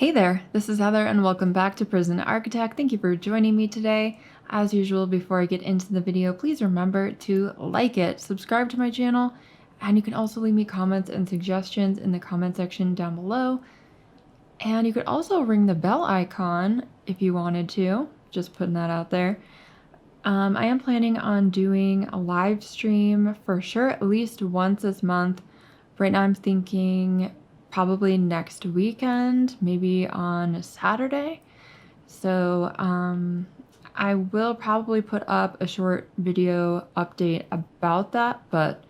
Hey there, this is Heather and welcome back to Prison Architect. Thank you for joining me today. As usual, before I get into the video, please remember to like it, subscribe to my channel, and you can also leave me comments and suggestions in the comment section down below. And you could also ring the bell icon if you wanted to, just putting that out there. I am planning on doing a live stream for sure at least once this month. Right now I'm thinking probably next weekend, maybe on Saturday. So I will probably put up a short video update about that, but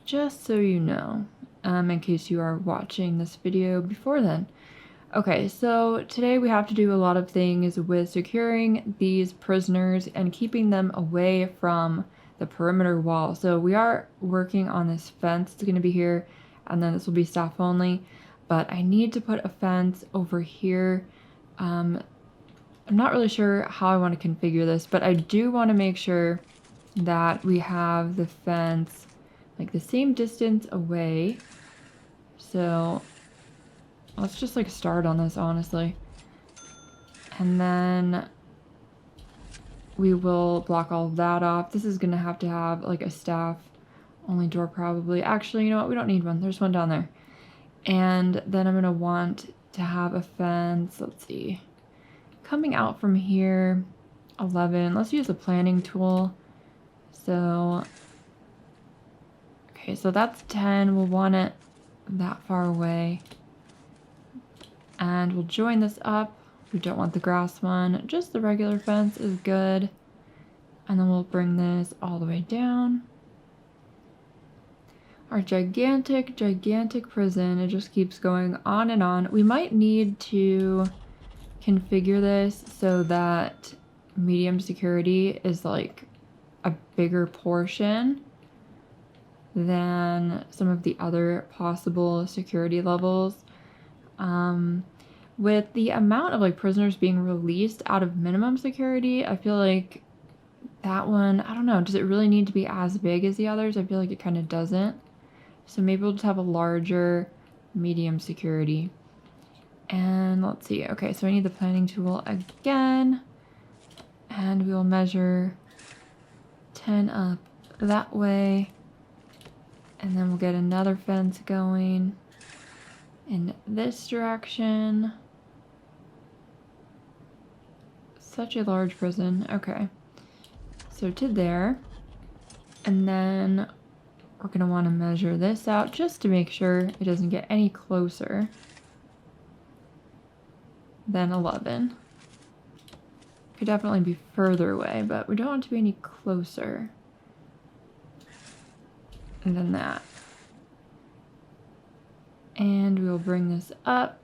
just so you know, in case you are watching this video before then. Okay, so today we have to do a lot of things with securing these prisoners and keeping them away from the perimeter wall. So we are working on this fence. It's going to be here, and then this will be staff only. But I need to put a fence over here. I'm not really sure how I want to configure this, but I do want to make sure that we have the fence like the same distance away. So let's just like start on this, honestly. And then we will block all of that off. This is going to have like a staff only door probably. Actually, you know what? We don't need one. There's one down there. And then I'm going to want to have a fence. Let's see. Coming out from here, 11. Let's use the planning tool. So, okay, so that's 10. We'll want it that far away. And we'll join this up. We don't want the grass one. Just the regular fence is good. And then we'll bring this all the way down. Our gigantic prison. It just keeps going on and on. We might need to configure this so that medium security is like a bigger portion than some of the other possible security levels. With the amount of like prisoners being released out of minimum security, I feel like that one, I don't know, does it really need to be as big as the others? I feel like it kind of doesn't. So maybe we'll just have a larger medium security. And let's see. Okay, so I need the planning tool again. And we will measure 10 up that way. And then we'll get another fence going in this direction. Such a large prison. Okay. So to there. And then we're going to want to measure this out just to make sure it doesn't get any closer than 11. Could definitely be further away, but we don't want to be any closer than that. And we will bring this up.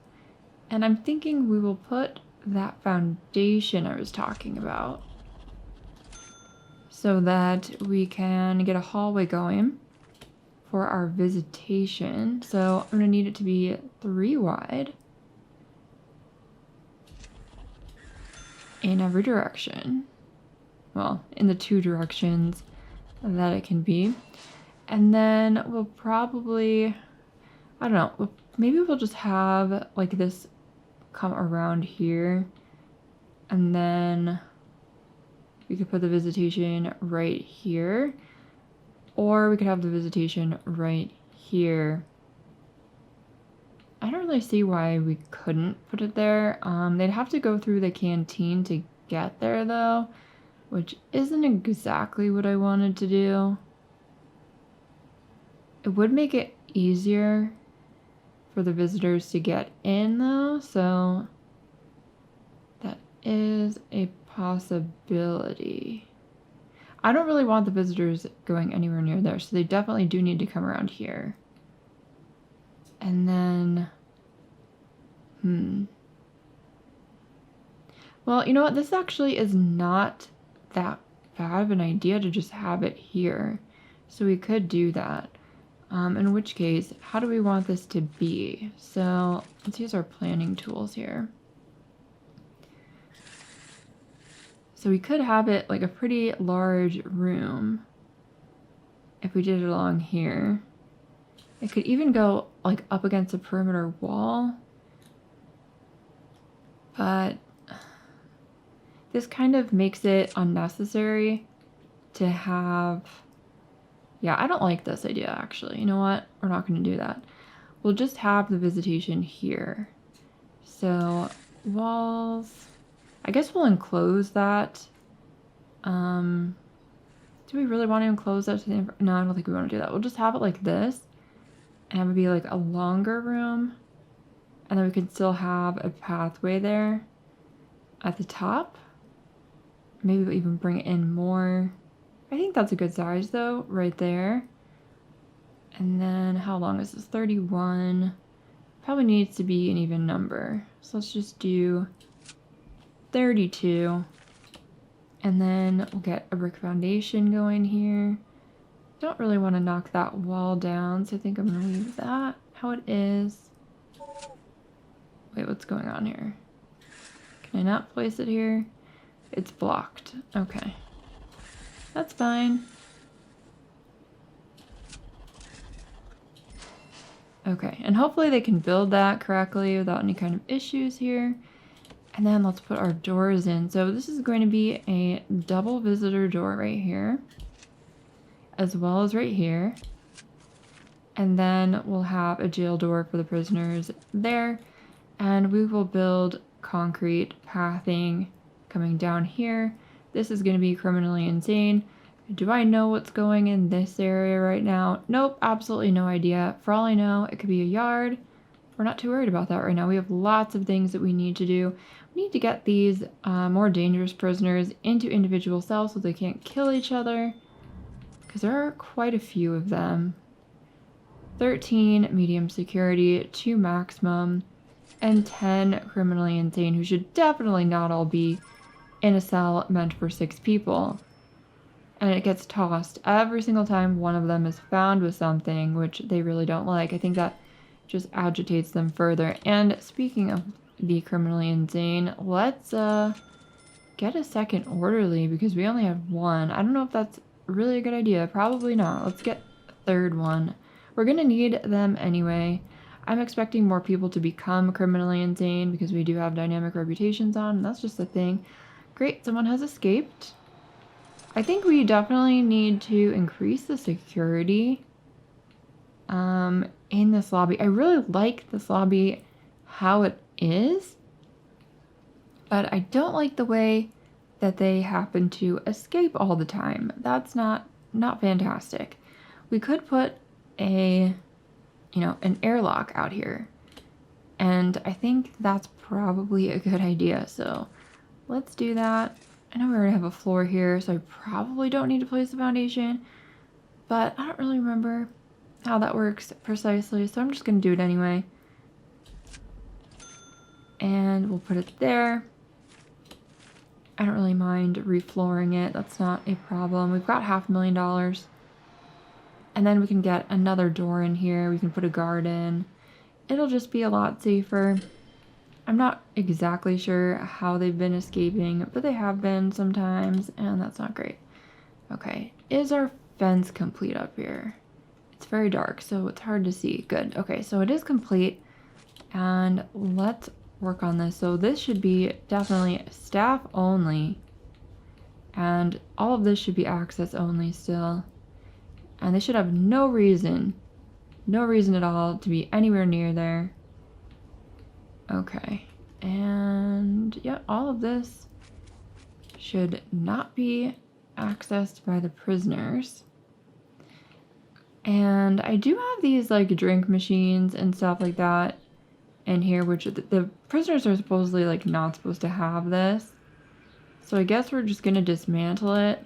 And I'm thinking we will put that foundation I was talking about so that we can get a hallway going for our visitation. So I'm going to need it to be 3 wide in every direction. Well, in the 2 directions that it can be. And then we'll probably, I don't know, maybe we'll just have like this come around here. And then we could put the visitation right here. Or we could have the visitation right here. I don't really see why we couldn't put it there. They'd have to go through the canteen to get there though, which isn't exactly what I wanted to do. It would make it easier for the visitors to get in though, so that is a possibility. I don't really want the visitors going anywhere near there, so they definitely do need to come around here. And then, well, you know what? This actually is not that bad of an idea to just have it here. So we could do that. In which case, how do we want this to be? So let's use our planning tools here. So we could have it like a pretty large room if we did it along here. It could even go like up against a perimeter wall. But this kind of makes it unnecessary to have... Yeah, I don't like this idea, actually. You know what? We're not going to do that. We'll just have the visitation here. So, walls... I guess we'll enclose that. Do we really want to enclose that to the... No, I don't think we want to do that. We'll just have it like this. And it would be like a longer room. And then we can still have a pathway there at the top. Maybe we'll even bring it in more. I think that's a good size though, right there. And then how long is this? 31. Probably needs to be an even number. So let's just do 32. And then we'll get a brick foundation going here. Don't really want to knock that wall down, so I think I'm going to leave that how it is. Wait, what's going on here? Can I not place it here? It's blocked. Okay. That's fine. Okay, and hopefully they can build that correctly without any kind of issues here. And then let's put our doors in. So this is going to be a double visitor door right here, as well as right here. And then we'll have a jail door for the prisoners there. And we will build concrete pathing coming down here. This is going to be criminally insane. Do I know what's going in this area right now? Nope, absolutely no idea. For all I know, it could be a yard. We're not too worried about that right now. We have lots of things that we need to do. We need to get these more dangerous prisoners into individual cells so they can't kill each other, because there are quite a few of them. 13 medium security, 2 maximum, and 10 criminally insane, who should definitely not all be in a cell meant for 6 people. And it gets tossed every single time one of them is found with something, which they really don't like. I think that just agitates them further. And speaking of the criminally insane, let's get a second orderly, because we only have one. I don't know if that's really a good idea. Probably not. Let's get a third one. We're gonna need them anyway. I'm expecting more people to become criminally insane because we do have dynamic reputations on, and that's just the thing. Great, someone has escaped. I think we definitely need to increase the security in this lobby. I really like this lobby how it is, but I don't like the way that they happen to escape all the time. That's not fantastic. We could put an airlock out here, and I think that's probably a good idea. So let's do that. I know we already have a floor here, so I probably don't need to place the foundation, but I don't really remember how that works precisely, so I'm just going to do it anyway. And we'll put it there. I don't really mind reflooring it. That's not a problem. We've got $500,000. And then we can get another door in here. We can put a guard in. It'll just be a lot safer. I'm not exactly sure how they've been escaping, but they have been sometimes, and that's not great. Okay, is our fence complete up here? It's very dark, so it's hard to see. Good. Okay, so it is complete, and let's work on this. So this should be definitely staff only, and all of this should be access only still. And they should have no reason at all to be anywhere near there. Okay, and yeah, all of this should not be accessed by the prisoners. And I do have these like drink machines and stuff like that in here, which the prisoners are supposedly like not supposed to have this. So I guess we're just gonna dismantle it,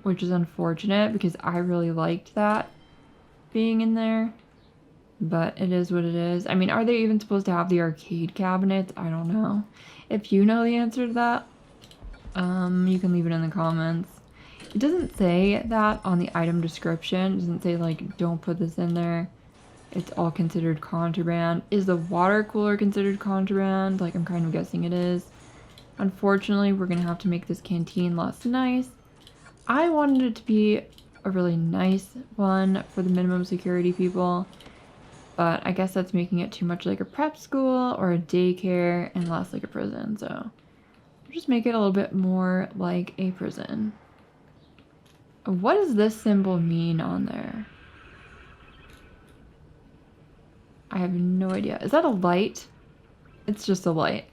which is unfortunate because I really liked that being in there. But it is what it is. I mean, are they even supposed to have the arcade cabinets? I don't know. If you know the answer to that, you can leave it in the comments. It doesn't say that on the item description. It doesn't say, like, don't put this in there. It's all considered contraband. Is the water cooler considered contraband? Like, I'm kind of guessing it is. Unfortunately, we're going to have to make this canteen less nice. I wanted it to be a really nice one for the minimum security people. But I guess that's making it too much like a prep school or a daycare and less like a prison. So we'll just make it a little bit more like a prison. What does this symbol mean on there? I have no idea. Is that a light? It's just a light.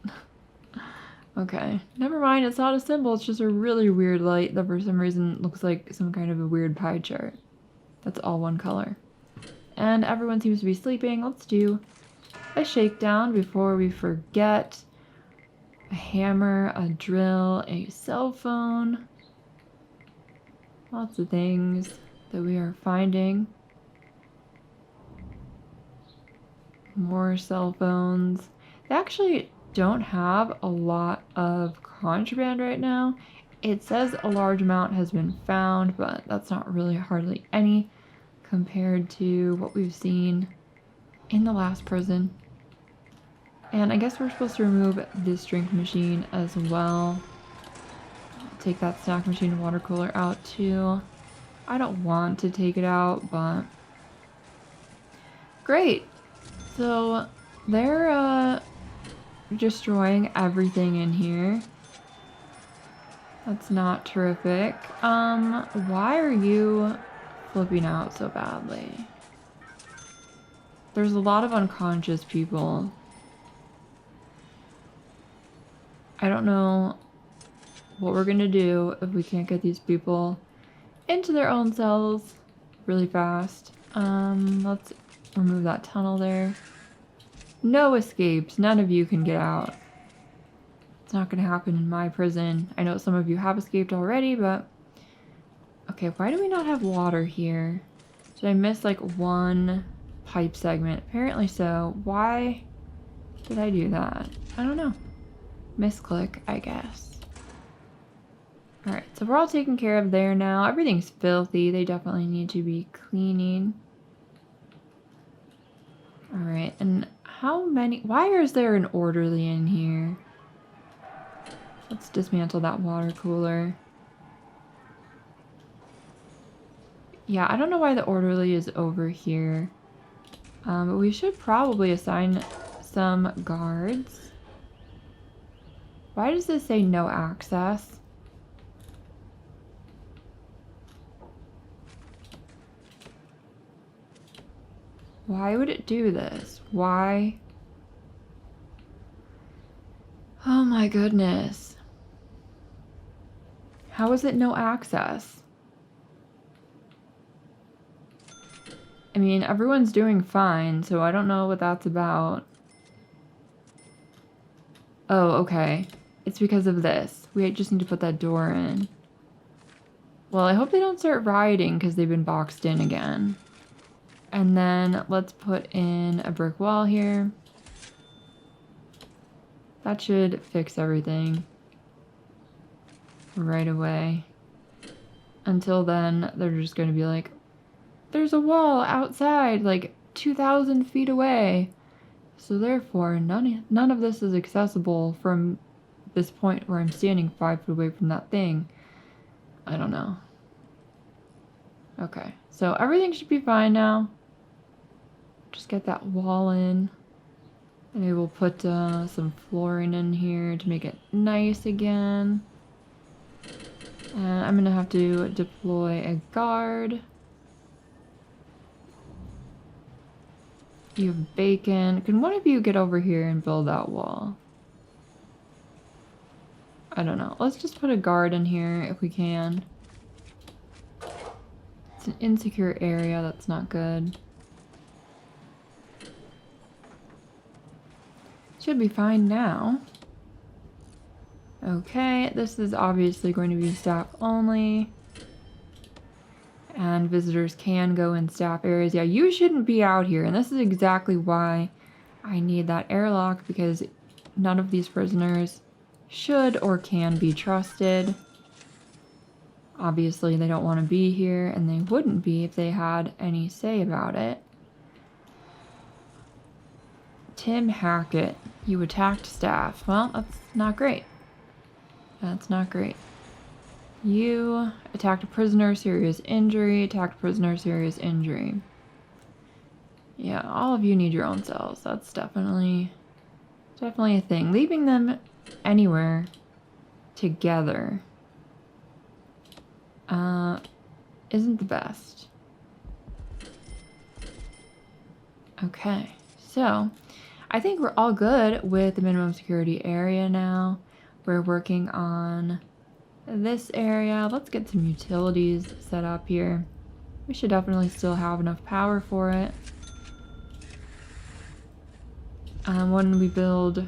Okay, never mind. It's not a symbol. It's just a really weird light that for some reason looks like some kind of a weird pie chart. That's all one color. And everyone seems to be sleeping. Let's do a shakedown before we forget. A hammer, a drill, a cell phone. Lots of things that we are finding. More cell phones. They actually don't have a lot of contraband right now. It says a large amount has been found, but that's not really hardly any compared to what we've seen in the last prison. And I guess we're supposed to remove this drink machine as well. Take that snack machine and water cooler out too. I don't want to take it out, but great. So they're destroying everything in here. That's not terrific. Why are you flipping out so badly? There's a lot of unconscious people. I don't know what we're gonna do if we can't get these people into their own cells really fast. Let's remove that tunnel there. No escapes. None of you can get out. It's not gonna happen in my prison. I know some of you have escaped already, but... Okay, why do we not have water here? Did I miss like one pipe segment? Apparently so. Why did I do that? I don't know. Misclick, I guess. Alright, so we're all taken care of there now. Everything's filthy. They definitely need to be cleaning. Alright, and how many... Why is there an orderly in here? Let's dismantle that water cooler. Yeah, I don't know why the orderly is over here. But we should probably assign some guards. Why does this say no access? Why would it do this? Why? Oh my goodness. How is it no access? I mean, everyone's doing fine, so I don't know what that's about. Oh, okay. It's because of this. We just need to put that door in. Well, I hope they don't start rioting because they've been boxed in again. And then let's put in a brick wall here. That should fix everything right away. Until then, they're just going to be like, there's a wall outside, like 2,000 feet away. So therefore, none of this is accessible from this point where I'm standing 5 feet away from that thing. I don't know. Okay, so everything should be fine now. Just get that wall in. And maybe we'll put some flooring in here to make it nice again. And I'm gonna have to deploy a guard. You have bacon. Can one of you get over here and build that wall? I don't know. Let's just put a guard in here if we can. It's an insecure area. That's not good. Should be fine now. Okay, this is obviously going to be staff only. And visitors can go in staff areas. Yeah, you shouldn't be out here. And this is exactly why I need that airlock, because none of these prisoners should or can be trusted. Obviously, they don't want to be here, and they wouldn't be if they had any say about it. Tim Hackett, you attacked staff. Well, that's not great. That's not great. You attacked a prisoner, serious injury, attacked a prisoner, serious injury. Yeah, all of you need your own cells. That's definitely a thing. Leaving them anywhere together isn't the best. Okay, so I think we're all good with the minimum security area now. We're working on this area. Let's get some utilities set up here. We should definitely still have enough power for it. When we build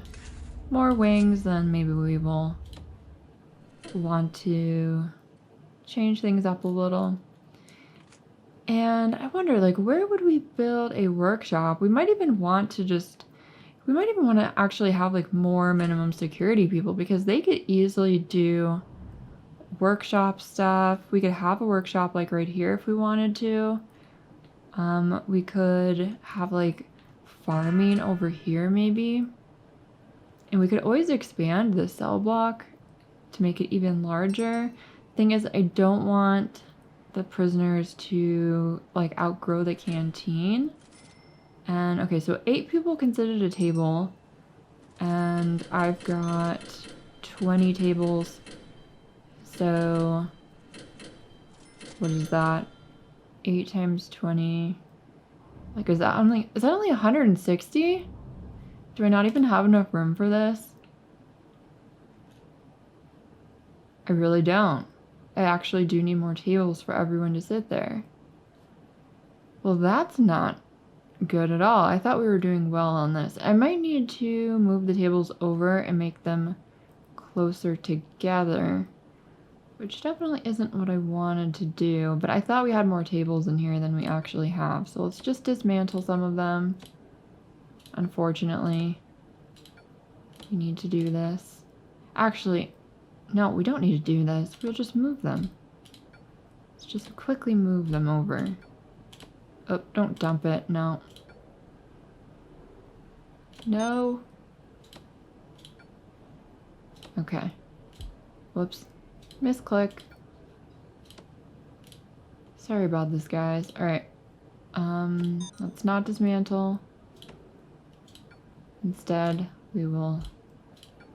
more wings, then maybe we will want to change things up a little. And I wonder, like, where would we build a workshop? We might even want to actually have like more minimum security people, because they could easily do workshop stuff. We could have a workshop like right here if we wanted to. We could have like farming over here maybe. And we could always expand the cell block to make it even larger. Thing is, I don't want the prisoners to like outgrow the canteen. And okay, so 8 people can sit at a table, and I've got 20 tables. So what is that? 8 times 20. Like, is that only 160? Do I not even have enough room for this? I really don't. I actually do need more tables for everyone to sit there. Well, that's not good at all. I thought we were doing well on this. I might need to move the tables over and make them closer together, which definitely isn't what I wanted to do, but I thought we had more tables in here than we actually have. So let's just dismantle some of them. Unfortunately, we need to do this. Actually, no, we don't need to do this. We'll just move them. Let's just quickly move them over. Oh, don't dump it. No. No. Okay. Whoops. Misclick. Sorry about this, guys. Alright. Let's not dismantle. Instead, we will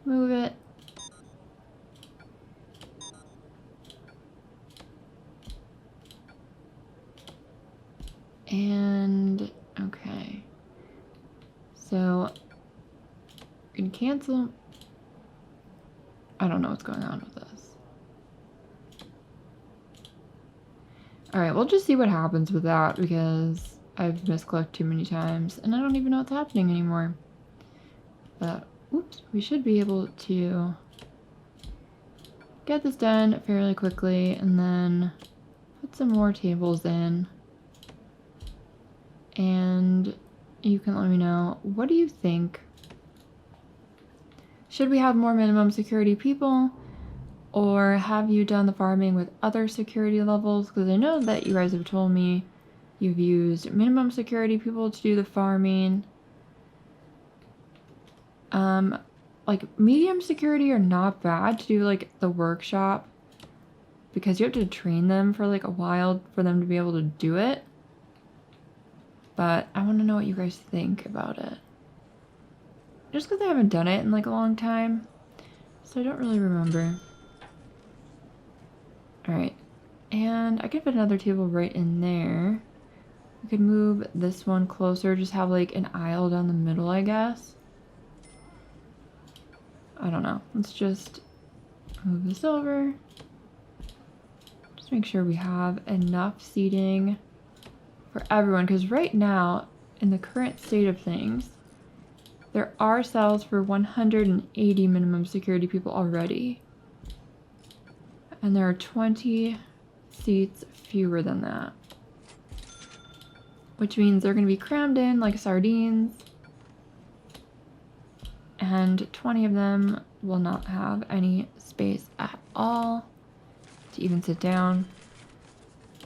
move it. And, okay. So, we can cancel. I don't know what's going on with this. Alright, we'll just see what happens with that, because I've misclicked too many times, and I don't even know what's happening anymore. But, oops, we should be able to get this done fairly quickly, and then put some more tables in. And you can let me know, what do you think? Should we have more minimum security people? Or have you done the farming with other security levels? Because I know that you guys have told me you've used minimum security people to do the farming. Like medium security are not bad to do like the workshop, because you have to train them for like a while for them to be able to do it. But I want to know what you guys think about it. Just because I haven't done it in like a long time, so I don't really remember. Alright, and I could put another table right in there. We could move this one closer, just have like an aisle down the middle, I guess. I don't know. Let's just move this over. Just make sure we have enough seating for everyone, because right now, in the current state of things, there are cells for 180 minimum security people already. And there are 20 seats fewer than that. Which means they're going to be crammed in like sardines. And 20 of them will not have any space at all to even sit down.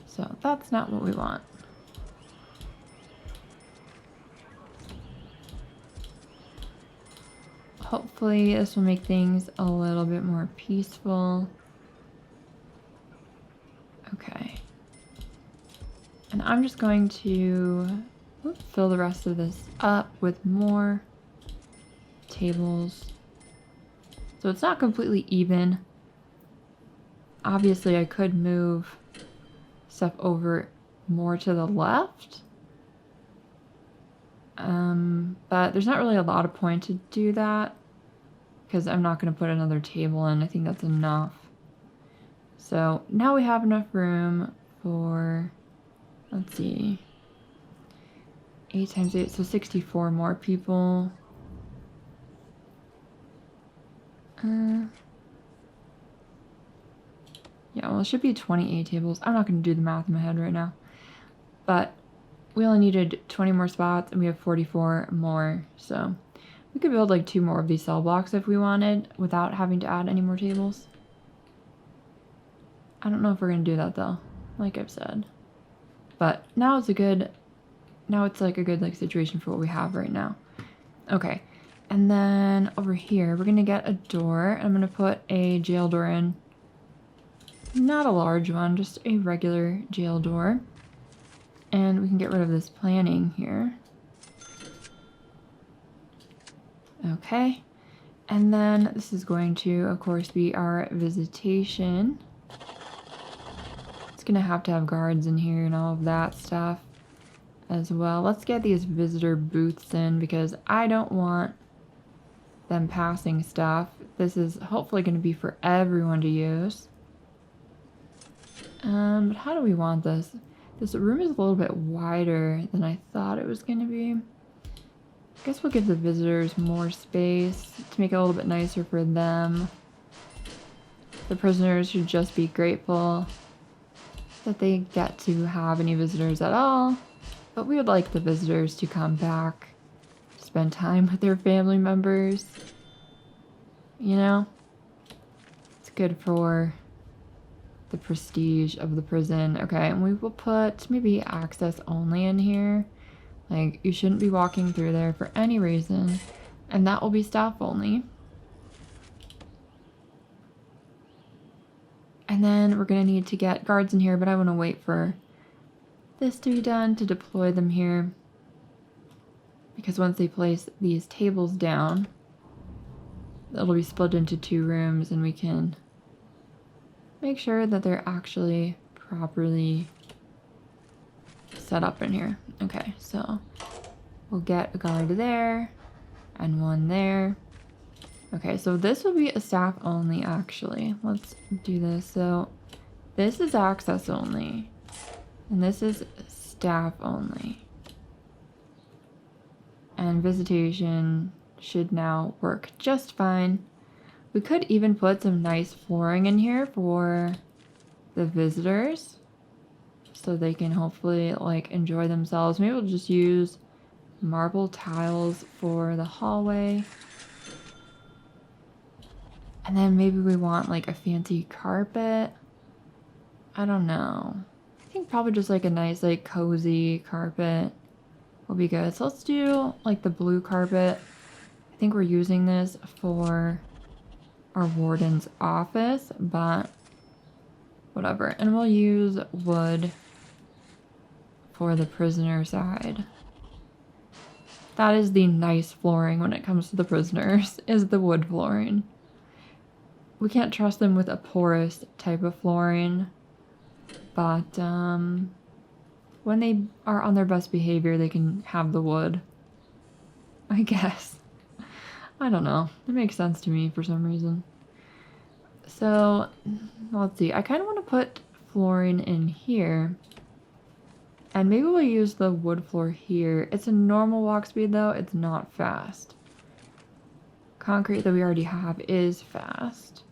So that's not what we want. Hopefully this will make things a little bit more peaceful. Okay. And I'm just going to fill the rest of this up with more tables. So it's not completely even. Obviously, I could move stuff over more to the left. But there's not really a lot of point to do that because I'm not going to put another table in. I think that's enough. So now we have enough room for, let's see, 8 times 8, so 64 more people. Yeah, well, it should be 28 tables. I'm not going to do the math in my head right now. But we only needed 20 more spots, and we have 44 more. So we could build like 2 more of these cell blocks if we wanted without having to add any more tables. I don't know if we're going to do that, though, like I've said. But now it's like a good like situation for what we have right now. Okay, and then over here, we're going to get a door. I'm going to put a jail door in. Not a large one, just a regular jail door. And we can get rid of this planning here. Okay. And then this is going to, of course, be our visitation. It's going to have guards in here and all of that stuff as well. Let's get these visitor booths in because I don't want them passing stuff. This is hopefully going to be for everyone to use. But how do we want this? This room is a little bit wider than I thought it was going to be. I guess we'll give the visitors more space to make it a little bit nicer for them. The prisoners should just be grateful that they get to have any visitors at all. But we would like the visitors to come back, spend time with their family members. You know? It's good for the prestige of the prison. Okay, and we will put maybe access only in here. Like, you shouldn't be walking through there for any reason. And that will be staff only. And then we're going to need to get guards in here, but I want to wait for this to be done to deploy them here. Because once they place these tables down, it'll be split into 2 rooms and we can make sure that they're actually properly set up in here. Okay, so we'll get a guard there and one there. Okay, so this will be a staff only actually. Let's do this. So this is access only and this is staff only. And visitation should now work just fine. We could even put some nice flooring in here for the visitors so they can hopefully like enjoy themselves. Maybe we'll just use marble tiles for the hallway. And then maybe we want like a fancy carpet. I don't know. I think probably just like a nice like cozy carpet will be good. So let's do like the blue carpet. I think we're using this for our warden's office, but whatever. And we'll use wood for the prisoner side. That is the nice flooring when it comes to the prisoners, is the wood flooring. We can't trust them with a porous type of flooring, but when they are on their best behavior, they can have the wood, I guess. I don't know. It makes sense to me for some reason. So, let's see. I kind of want to put flooring in here. And maybe we'll use the wood floor here. It's a normal walk speed though. It's not fast. Concrete that we already have is fast.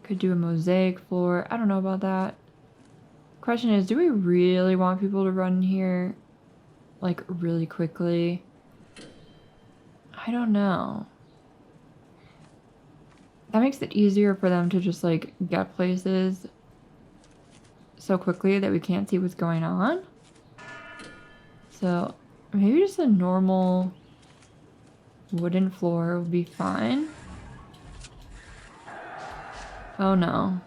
Could do a mosaic floor. I don't know about that. Question is, do we really want people to run here like really quickly? I don't know. That makes it easier for them to just like get places so quickly that we can't see what's going on. So maybe just a normal wooden floor would be fine. Oh no.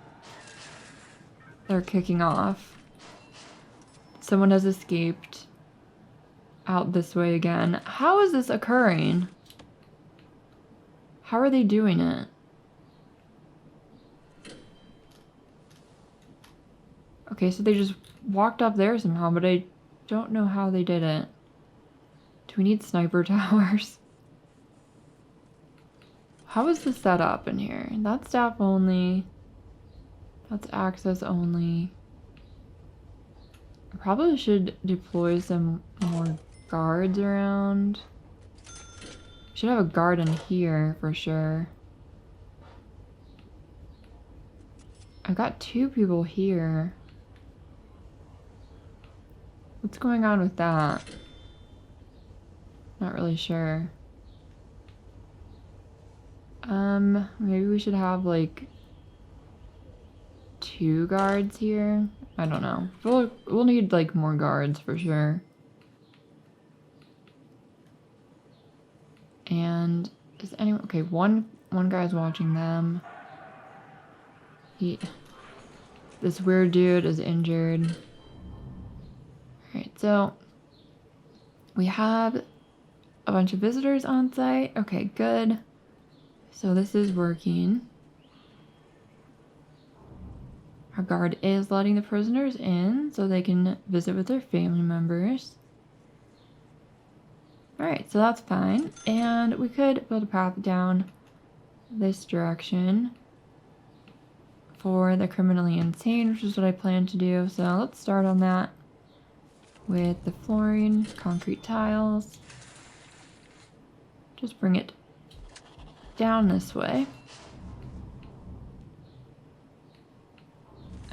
They're kicking off. Someone has escaped. out this way again. How is this occurring? How are they doing it? Okay, so they just walked up there somehow, but I don't know how they did it. Do we need sniper towers? How is the setup in here? That's staff only. That's access only. I probably should deploy some more guards around. Should have a guard in here for sure. I've got 2 people here. What's going on with that? Not really sure. Maybe we should have like 2 guards here. I don't know. We'll need like more guards for sure. And is anyone okay? One guy's watching them. This weird dude is injured. All right, so we have a bunch of visitors on site. Okay, good. So this is working. Our guard is letting the prisoners in so they can visit with their family members. Alright, so that's fine. And we could build a path down this direction for the criminally insane, which is what I plan to do. So let's start on that with the flooring, concrete tiles. Just bring it down this way.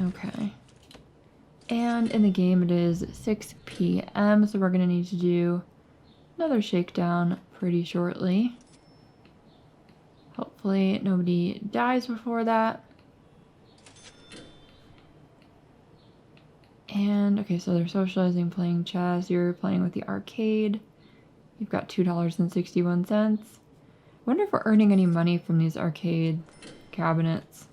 Okay. And in the game it is 6 p.m. so we're going to need to do another shakedown pretty shortly. Hopefully nobody dies before that. And okay, so they're socializing, playing chess. You're playing with the arcade. You've got $2.61. I wonder if we're earning any money from these arcade cabinets.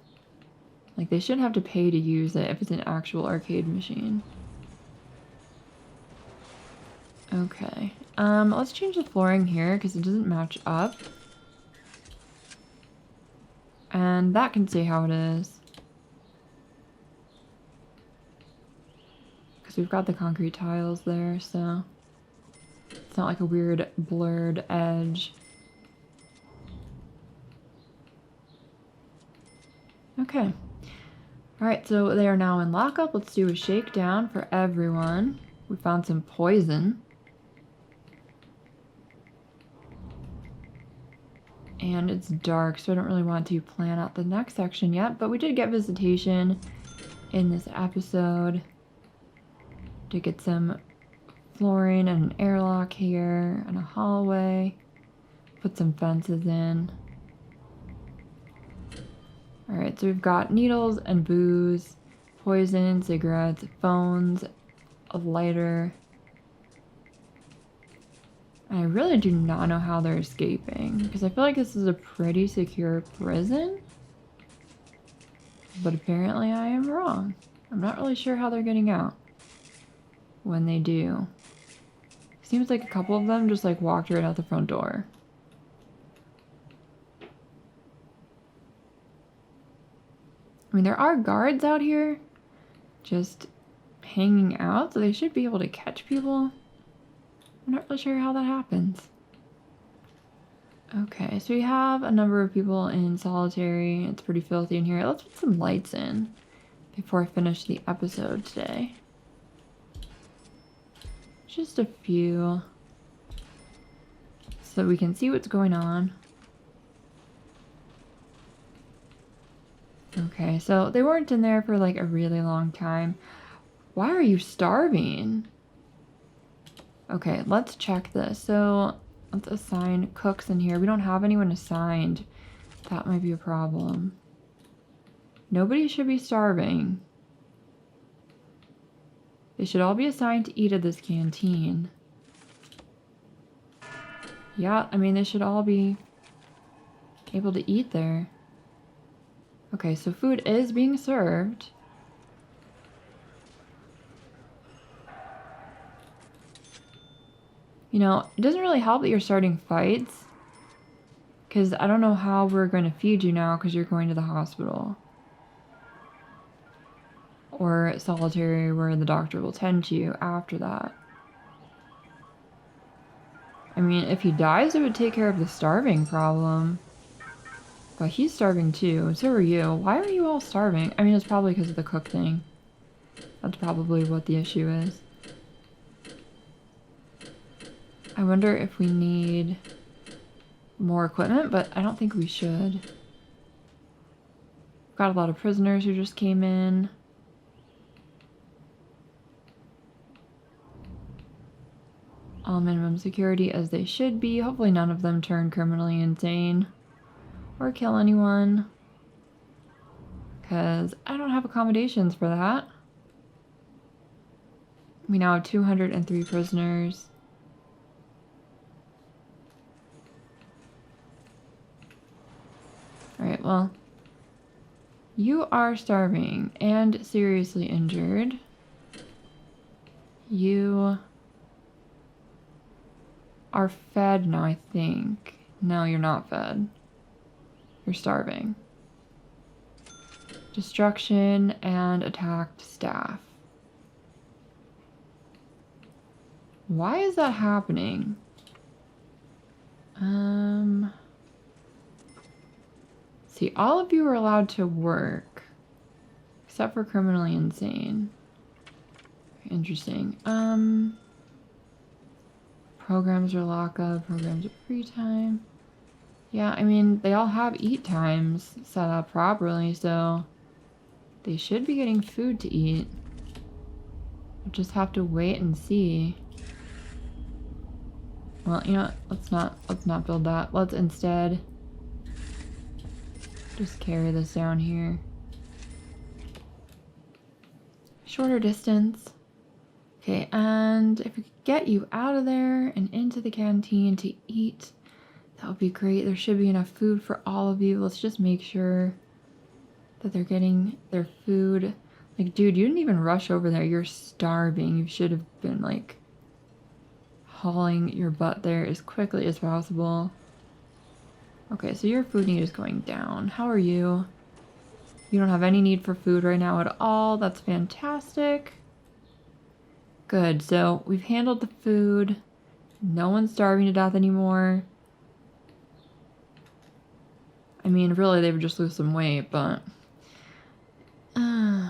Like, they shouldn't have to pay to use it if it's an actual arcade machine. Okay. Let's change the flooring here because it doesn't match up. And that can stay how it is. Because we've got the concrete tiles there, so it's not like a weird blurred edge. Okay. Alright, so they are now in lockup. Let's do a shakedown for everyone. We found some poison. And it's dark, so I don't really want to plan out the next section yet, but we did get visitation in this episode. Did get some flooring and an airlock here and a hallway. Put some fences in. Alright, so we've got needles and booze, poison, cigarettes, phones, a lighter. I really do not know how they're escaping, because I feel like this is a pretty secure prison. But apparently I am wrong. I'm not really sure how they're getting out when they do. Seems like a couple of them just like walked right out the front door. I mean, there are guards out here just hanging out, so they should be able to catch people. I'm not really sure how that happens. Okay, so we have a number of people in solitary. It's pretty filthy in here. Let's put some lights in before I finish the episode today. Just a few, so we can see what's going on. Okay, so they weren't in there for like a really long time. Why are you starving? Okay, let's check this. So let's assign cooks in here. We don't have anyone assigned. That might be a problem. Nobody should be starving. They should all be assigned to eat at this canteen. Yeah, I mean, they should all be able to eat there. Okay, so food is being served. You know, it doesn't really help that you're starting fights. Because I don't know how we're going to feed you now because you're going to the hospital. Or solitary where the doctor will tend to you after that. I mean, if he dies, it would take care of the starving problem. But he's starving too, and so are you. Why are you all starving? I mean, it's probably because of the cook thing. That's probably what the issue is. I wonder if we need more equipment, but I don't think we should. Got a lot of prisoners who just came in. All minimum security as they should be. Hopefully none of them turn criminally insane or kill anyone. Because I don't have accommodations for that. We now have 203 prisoners. Alright, well, you are starving and seriously injured. You are fed now, I think. No, you're not fed. You're starving. Destruction and attacked staff. Why is that happening? See, all of you are allowed to work. Except for criminally insane. Interesting. Programs are lockup, programs are free time. Yeah, I mean, they all have eat times set up properly, so they should be getting food to eat. We'll just have to wait and see. Well, you know what? Let's not build that. Let's instead just carry this down here. Shorter distance. Okay, and if we could get you out of there and into the canteen to eat, that would be great. There should be enough food for all of you. Let's just make sure that they're getting their food. Like, dude, you didn't even rush over there. You're starving. You should have been, like, hauling your butt there as quickly as possible. Okay, so your food need is going down. How are you? You don't have any need for food right now at all. That's fantastic. Good, so we've handled the food. No one's starving to death anymore. I mean, really, they would just lose some weight, but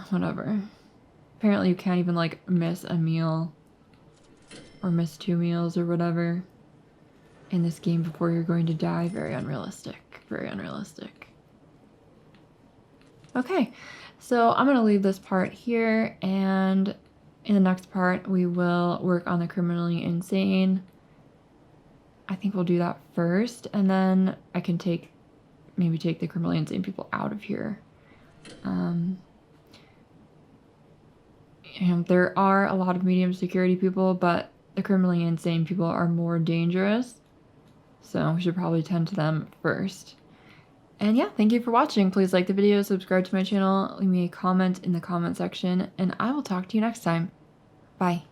whatever. Apparently you can't even, like, miss a meal or miss 2 meals or whatever in this game before you're going to die. Very unrealistic. Very unrealistic. Okay, so I'm going to leave this part here, and in the next part we will work on the criminally insane. I think we'll do that first, and then I can maybe take the criminally insane people out of here. And there are a lot of medium security people, but the criminally insane people are more dangerous, so we should probably tend to them first. And yeah, thank you for watching. Please like the video, subscribe to my channel, leave me a comment in the comment section, and I will talk to you next time. Bye.